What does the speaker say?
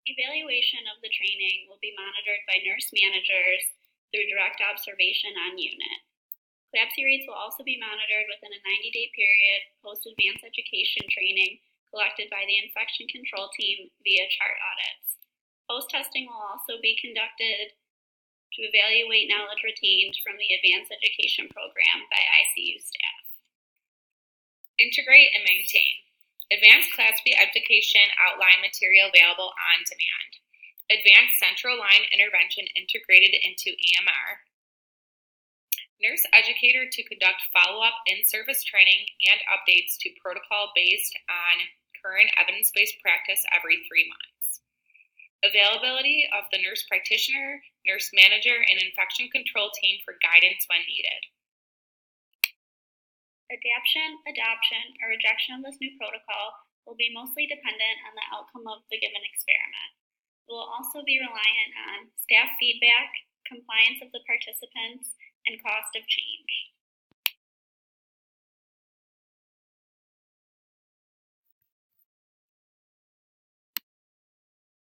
Evaluation of the training will be monitored by nurse managers through direct observation on unit. CLABSI rates will also be monitored within a 90-day period post-advanced education training collected by the infection control team via chart audits. Post-testing will also be conducted to evaluate knowledge retained from the advanced education program by ICU staff. Integrate and maintain. Advanced CLABSI education outline material available on demand. Advanced central line intervention integrated into EMR. Nurse educator to conduct follow-up in-service training and updates to protocol based on current evidence-based practice every 3 months. Availability of the nurse practitioner, nurse manager, and infection control team for guidance when needed. Adoption, or rejection of this new protocol will be mostly dependent on the outcome of the given experiment. It will also be reliant on staff feedback, compliance of the participants, and cost of change.